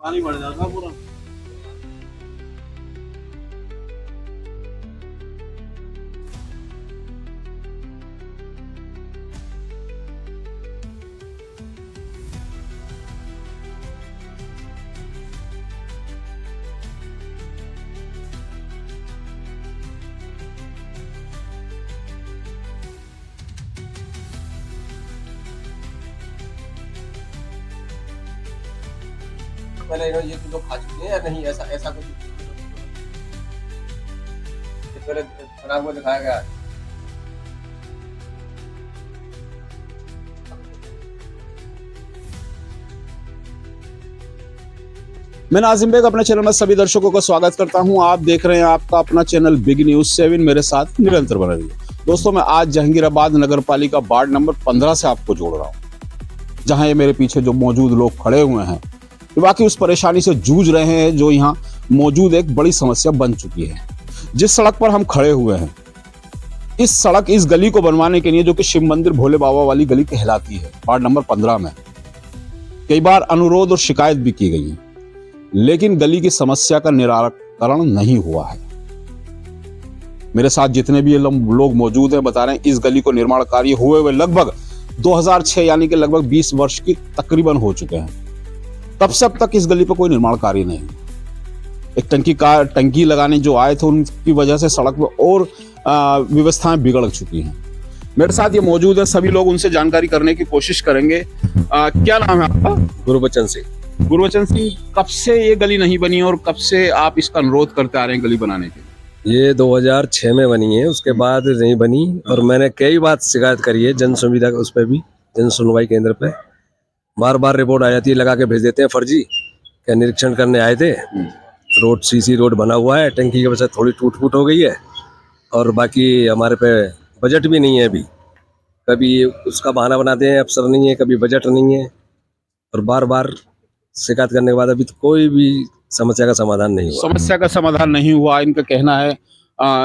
पानी भर जाता पूरा। पहले इन्होंने ये तो खा चुके हैं या नहीं, ऐसा ऐसा कुछ पहले बना हुआ दिखाया गया है। मैं नाजिम बेग अपने चैनल में सभी दर्शकों का स्वागत करता हूं। आप देख रहे हैं आपका अपना चैनल बिग न्यूज 7। मेरे साथ निरंतर बने रहिए दोस्तों। मैं आज जहांगीराबाद नगर पालिका वार्ड नंबर 15 से आपको जोड़ रहा हूं, जहां ये मेरे पीछे जो मौजूद लोग खड़े हुए हैं ये वाकई उस परेशानी से जूझ रहे हैं जो यहाँ मौजूद एक बड़ी समस्या बन चुकी है। जिस सड़क पर हम खड़े हुए हैं, इस सड़क इस गली को बनवाने के लिए, जो कि शिव मंदिर भोले बाबा वाली गली कहलाती है, वार्ड नंबर 15 में कई बार अनुरोध और शिकायत भी की गई है, लेकिन गली की समस्या का निराकरण नहीं हुआ है। मेरे साथ जितने भी लोग मौजूद हैं बता रहे हैं इस गली को निर्माण कार्य हुए हुए लगभग 2006 यानी कि लगभग 20 वर्ष की तकरीबन हो चुके हैं। तब से अब तक इस गली पर कोई निर्माण कार्य नहीं। एक टंकी लगाने जो आए थे उनकी वजह से सड़क में और व्यवस्थाएं बिगड़ चुकी हैं। मेरे साथ ये मौजूद है, सभी लोग उनसे जानकारी करने की कोशिश करेंगे। क्या नाम है आपका? गुरबचन सिंह। गुरबचन सिंह, कब से ये गली नहीं बनी और कब से आप इसका अनुरोध करते आ रहे हैं गली बनाने के? ये 2006 में बनी है, उसके बाद नहीं बनी और मैंने कई बार शिकायत करी है जन सुविधा उस पर भी, जन सुनवाई केंद्र पे। बार बार रिपोर्ट आ जाती है, लगा के भेज देते हैं फर्जी। क्या निरीक्षण करने आए थे, रोड सीसी रोड बना हुआ है, टंकी की वजह से थोड़ी टूट फूट हो गई है और बाकी हमारे पे बजट भी नहीं है अभी। कभी उसका बहाना बनाते हैं अफसर नहीं है, कभी बजट नहीं है और बार बार शिकायत करने के बाद अभी तो कोई भी समस्या का समाधान नहीं हुआ। समस्या का समाधान नहीं हुआ इनका कहना है।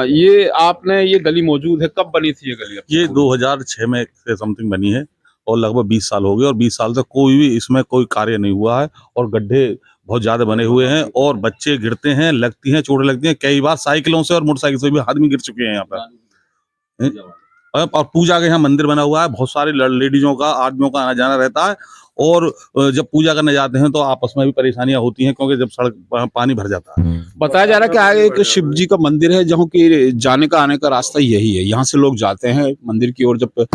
ये आपने ये गली मौजूद है, कब बनी थी ये गली? ये 2006 में से समथिंग बनी है और लगभग 20 साल हो गए और 20 साल से कोई भी इसमें कोई कार्य नहीं हुआ है और गड्ढे बहुत ज्यादा बने हुए हैं और बच्चे गिरते हैं, लगती हैं, चोटें लगती हैं। कई बार साइकिलों से और मोटरसाइकिल से भी आदमी गिर चुके हैं यहाँ पर। और पूजा के यहाँ मंदिर बना हुआ है, बहुत सारे लेडीजों का, आदमियों का आना जाना रहता है और जब पूजा करने जाते हैं तो आपस में भी परेशानियां होती हैं क्योंकि जब सड़क पानी भर जाता है। बताया जा रहा है कि आगे एक शिव जी का मंदिर है जहाँ की जाने का आने का रास्ता यही है। यहाँ से लोग जाते हैं मंदिर की ओर, जब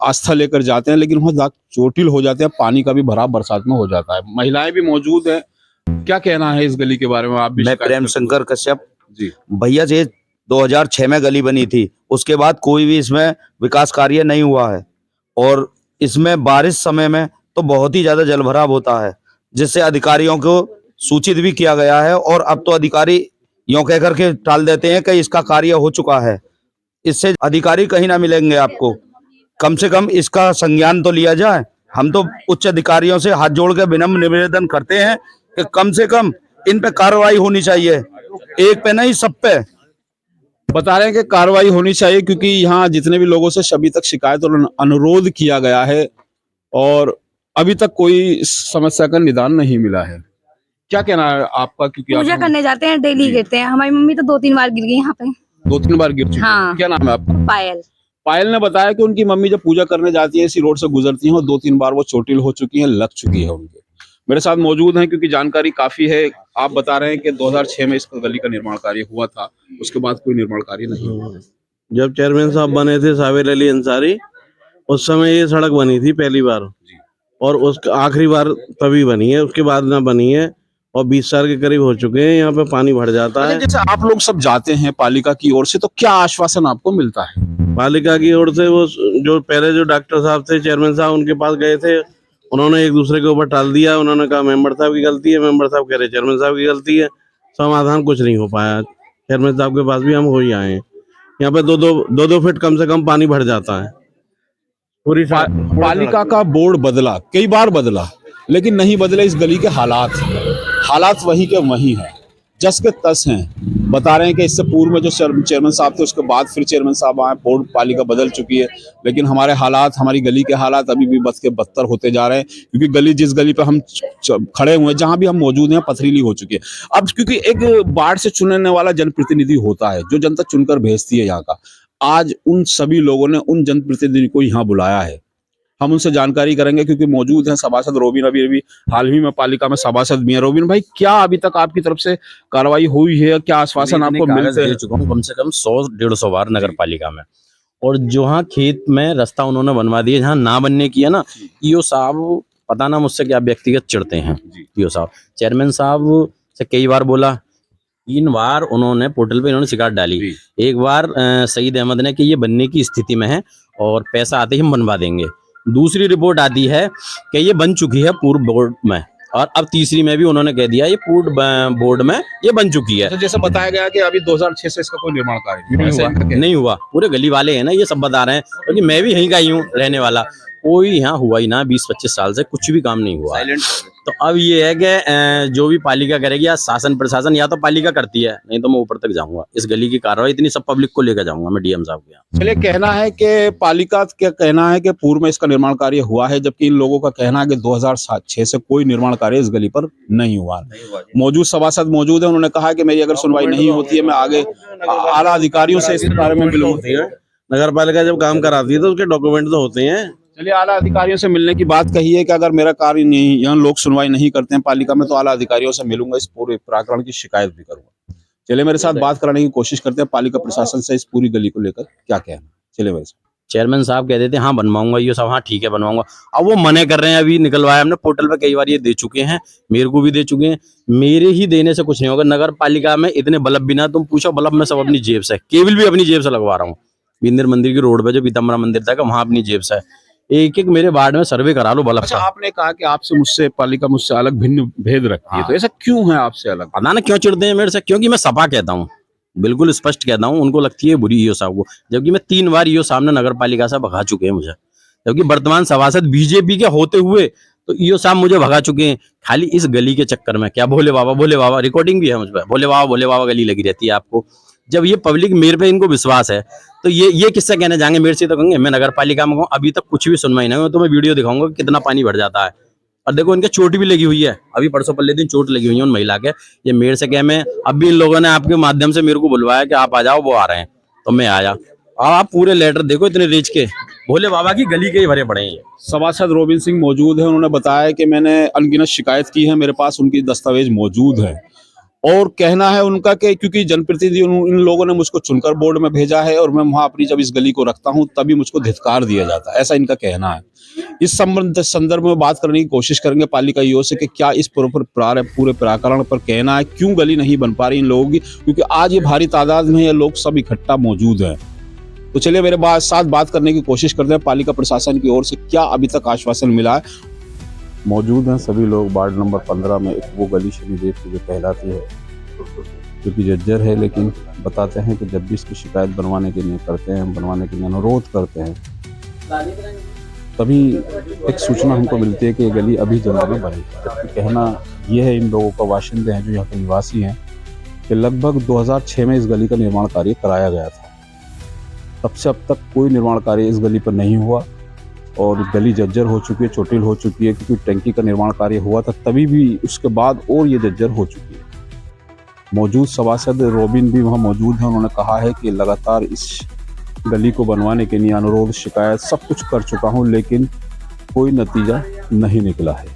आस्था लेकर जाते हैं, लेकिन वहाँ चोटिल हो जाते हैं, पानी का भी भराव बरसात में हो जाता है। महिलाएं भी मौजूद है, क्या कहना है इस गली के बारे में? आप भी? मैं प्रेम शंकर कश्यप जी। भैया, ये 2006 में गली बनी थी, उसके बाद कोई भी इसमें विकास कार्य नहीं हुआ है और इसमें बारिश समय में तो बहुत ही ज्यादा जलभराव होता है, जिससे अधिकारियों को सूचित भी किया गया है और अब तो अधिकारी यूं कह करके टाल देते हैं कि इसका कार्य हो चुका है। इससे अधिकारी कहीं ना मिलेंगे आपको, कम से कम इसका संज्ञान तो लिया जाए। हम तो उच्च अधिकारियों से हाथ जोड़ के विनम्र निवेदन करते हैं कि कम से कम इन पे कार्रवाई होनी चाहिए, एक पे नहीं सब पे। बता रहे हैं कि कार्रवाई होनी चाहिए क्योंकि यहाँ जितने भी लोगों से अभी तक शिकायत और अनुरोध किया गया है और अभी तक कोई समस्या का निदान नहीं मिला है। क्या कहना है आपका? क्योंकि पूजा करने जाते हैं, डेली गिरते हैं। हमारी मम्मी तो 2-3 बार गिर गई यहाँ पे। 2-3 बार गिर चुकी हाँ। है। क्या नाम है आपका? पायल। पायल ने बताया कि उनकी मम्मी जब पूजा करने जाती है इसी रोड से गुजरती हैं और 2-3 बार वो चोटिल हो चुकी हैं, लग चुकी है उनके। मेरे साथ मौजूद हैं क्योंकि जानकारी काफी है। आप बता रहे हैं कि 2006 में इस गली का निर्माण कार्य हुआ था, उसके बाद कोई निर्माण कार्य नहीं हुआ। जब चेयरमैन साहब बने थे साबिर अली अंसारी, उस समय ये सड़क बनी थी पहली बार और उसका आखिरी बार तभी बनी है, उसके बाद ना बनी है और 20 साल के करीब हो चुके हैं। यहाँ पे पानी भर जाता है। जैसे आप लोग सब जाते हैं पालिका की ओर से, तो क्या आश्वासन आपको मिलता है? पालिका की ओर से वो जो पहले जो डॉक्टर साहब थे, चेयरमैन साहब, उनके पास गए थे, उन्होंने एक दूसरे के ऊपर टाल दिया। उन्होंने कहा मेंबर साहब की गलती है, मेंबर साहब कह रहे चेयरमैन साहब की गलती है। समाधान कुछ नहीं हो पाया। चेयरमैन साहब के पास भी हम हो ही आए हैं। यहाँ पे दो फीट कम से कम पानी भर जाता है। पूरी पालिका का बोर्ड बदला, कई बार बदला, लेकिन नहीं बदले इस गली के हालात वही के वही है। जस के तस हैं। बता रहे हैं कि इससे पूर्व में जो चेयरमैन साहब थे उसके बाद फिर चेयरमैन साहब आए, बोर्ड पालिका बदल चुकी है, लेकिन हमारे हालात, हमारी गली के हालात अभी भी बद के बदतर होते जा रहे हैं, क्योंकि गली, जिस गली पे हम खड़े हुए हैं, जहां भी हम मौजूद हैं, पथरीली हो चुकी है। अब क्योंकि एक बाढ़ से चुनने वाला जनप्रतिनिधि होता है, जो जनता चुनकर भेजती है यहाँ का, आज उन सभी लोगों ने उन जनप्रतिनिधि को यहाँ बुलाया है। हम उनसे जानकारी करेंगे, क्योंकि मौजूद हैं सभासद रोबिन, अभी हाल ही में पालिका में सभासद भी हैं। रोबिन भाई, क्या अभी तक आपकी तरफ से कार्रवाई हुई है? क्या आश्वासन आपको मिलते हैं? दे चुका हूँ कम से कम 100-150 बार नगर पालिका में, और जहाँ खेत में रास्ता उन्होंने बनवा दिया, जहाँ ना बनने की है ना, ईओ साहब पता ना मुझसे क्या व्यक्तिगत चिढ़ते हैं। ईओ साहब, चेयरमैन साहब से कई बार बोला, 3 बार उन्होंने पोर्टल पे इन्होंने शिकायत डाली। एक बार सईद अहमद ने कि ये बनने की स्थिति में है और पैसा आते ही हम बनवा देंगे। दूसरी रिपोर्ट आती है कि ये बन चुकी है पूर्व बोर्ड में, और अब तीसरी में भी उन्होंने कह दिया ये पूर्व बोर्ड में ये बन चुकी है। तो जैसे बताया गया कि अभी 2006 से इसका कोई निर्माण कार्य नहीं हुआ। पूरे गली वाले हैं ना ये सब बता रहे हैं, क्योंकि मैं भी यहीं का ही हूँ रहने वाला। कोई यहाँ हुआ ही ना, 20-25 साल से कुछ भी काम नहीं हुआ। तो अब ये है कि जो भी पालिका करेगी, या शासन प्रशासन, या तो पालिका करती है, नहीं तो मैं ऊपर तक जाऊंगा। इस गली की कार्रवाई इतनी सब पब्लिक को लेकर जाऊंगा मैं डीएम साहब के यहाँ। चलिए, कहना है कि पालिका का कहना है कि पूर्व में इसका निर्माण कार्य हुआ है, जबकि इन लोगों का कहना है कि 2006 से कोई निर्माण कार्य इस गली पर नहीं हुआ। मौजूद सभासद मौजूद है, उन्होंने कहा है कि मेरी अगर सुनवाई नहीं होती है, मैं आगे आला अधिकारियों से इस बारे में मिलूंगा। नगर पालिका जब काम कराती है तो उसके डॉक्यूमेंट तो होते हैं। चलिए, आला अधिकारियों से मिलने की बात कही है कि अगर मेरा कार्य नहीं, यहाँ लोग सुनवाई नहीं करते हैं पालिका में, तो आला अधिकारियों से मिलूंगा, इस पूरे प्रकरण की शिकायत भी करूंगा। चलिए, मेरे साथ बात कराने की कोशिश करते हैं पालिका प्रशासन से, इस पूरी गली को लेकर क्या कहना। चलिए मेरे साथ। चेयरमैन साहब कह देते हैं हाँ बनवाऊंगा, ये सब हाँ ठीक है बनवाऊंगा। अब वो मने कर रहे हैं, अभी निकलवाया हमने पोर्टल पे कई बार, ये दे चुके हैं, मेरे को भी दे चुके हैं। मेरे ही देने से कुछ नहीं होगा। नगर पालिका में इतने बल्ब भी ना, तुम पूछो बल्ब मैं सब अपनी जेब से, केबल भी अपनी जेब से लगवा रहा हूँ। बिंदर मंदिर की रोड पे जो पीताम्बरा मंदिर तक, वहां अपनी जेब से एक मेरे वार्ड में सर्वे करा लो बल्ब। अच्छा, आपने कहा कि आपसे मुझसे पालिका मुझसे अलग भिन्न भेद रखती है, तो ऐसा क्यों है आपसे अलग? पता ना क्यों चिढ़ते हैं मेरे से, क्योंकि मैं सपा कहता हूँ, बिल्कुल स्पष्ट कहता हूँ। उनको लगती है बुरी ईओ साहब को, जबकि मैं 3 बार ईओ साहब ने नगर पालिका से भगा चुके हैं मुझे, जबकि वर्तमान सभासद बीजेपी के होते हुए तो ईओ साहब मुझे भगा चुके हैं। खाली इस गली के चक्कर में क्या भोले बाबा, रिकॉर्डिंग भी है मुझ पर, भोले बाबा गली लगी रहती है आपको। जब ये पब्लिक मेरे पे इनको विश्वास है, तो ये किससे कहने जाएंगे? मेरे से तो कहेंगे मैं नगर पालिका में हूँ, अभी तक कुछ भी सुनवाई नहीं हुई। तो मैं वीडियो दिखाऊंगा कितना पानी भर जाता है। और देखो इनके चोट भी लगी हुई है, अभी परसों पल्ले दिन चोट लगी हुई है उन महिला के। ये मेरे से कह, मैं अब भी इन लोगों ने आपके माध्यम से मेरे को बुलवाया कि आप आ जाओ, वो आ रहे हैं, तो मैं आया। आप पूरे लेटर देखो इतने रेज के, भोले बाबा की गली के ही भरे पड़े हैं। सभासद रोबिन सिंह मौजूद है, उन्होंने बताया कि मैंने अनगिनत शिकायत की है, मेरे पास उनकी दस्तावेज मौजूद है, और कहना है उनका कि क्योंकि जनप्रतिनिधि इन लोगों ने मुझको चुनकर बोर्ड में भेजा है, और मैं वहां अपनी जब इस गली को रखता हूं तभी मुझको धिक्कार दिया जाता है, ऐसा इनका कहना है। इस संदर्भ में बात करने की कोशिश करेंगे पालिका ईओ से कि क्या इस पूरे प्रकरण पर कहना है, क्यों गली नहीं बन पा रही इन लोगों की, क्योंकि आज ये भारी तादाद में ये लोग सब इकट्ठा मौजूद हैं। तो चलिए मेरे साथ बात करने की कोशिश करते हैं पालिका प्रशासन की ओर से क्या अभी तक आश्वासन मिला है। मौजूद हैं सभी लोग वार्ड नंबर 15 में, एक वो गली शनिदेव की जो कहलाती है, जो कि जर्जर है, लेकिन बताते हैं कि जब भी इसकी शिकायत बनवाने के लिए करते हैं, बनवाने के लिए अनुरोध करते हैं, तभी एक सूचना हमको मिलती है कि ये गली अभी जल्द में बनेगी। जबकि कहना यह है इन लोगों का, वाशिंदे हैं जो यहाँ के निवासी हैं, कि लगभग 2006 में इस गली का निर्माण कार्य कराया गया था। तब से अब तक कोई निर्माण कार्य इस गली पर नहीं हुआ, और गली जर्जर हो चुकी है, चोटिल हो चुकी है, क्योंकि टंकी का निर्माण कार्य हुआ था तभी भी, उसके बाद और ये जर्जर हो चुकी है। मौजूद सभासद रोबिन भी वहाँ मौजूद हैं, उन्होंने कहा है कि लगातार इस गली को बनवाने के लिए अनुरोध, शिकायत सब कुछ कर चुका हूँ, लेकिन कोई नतीजा नहीं निकला है।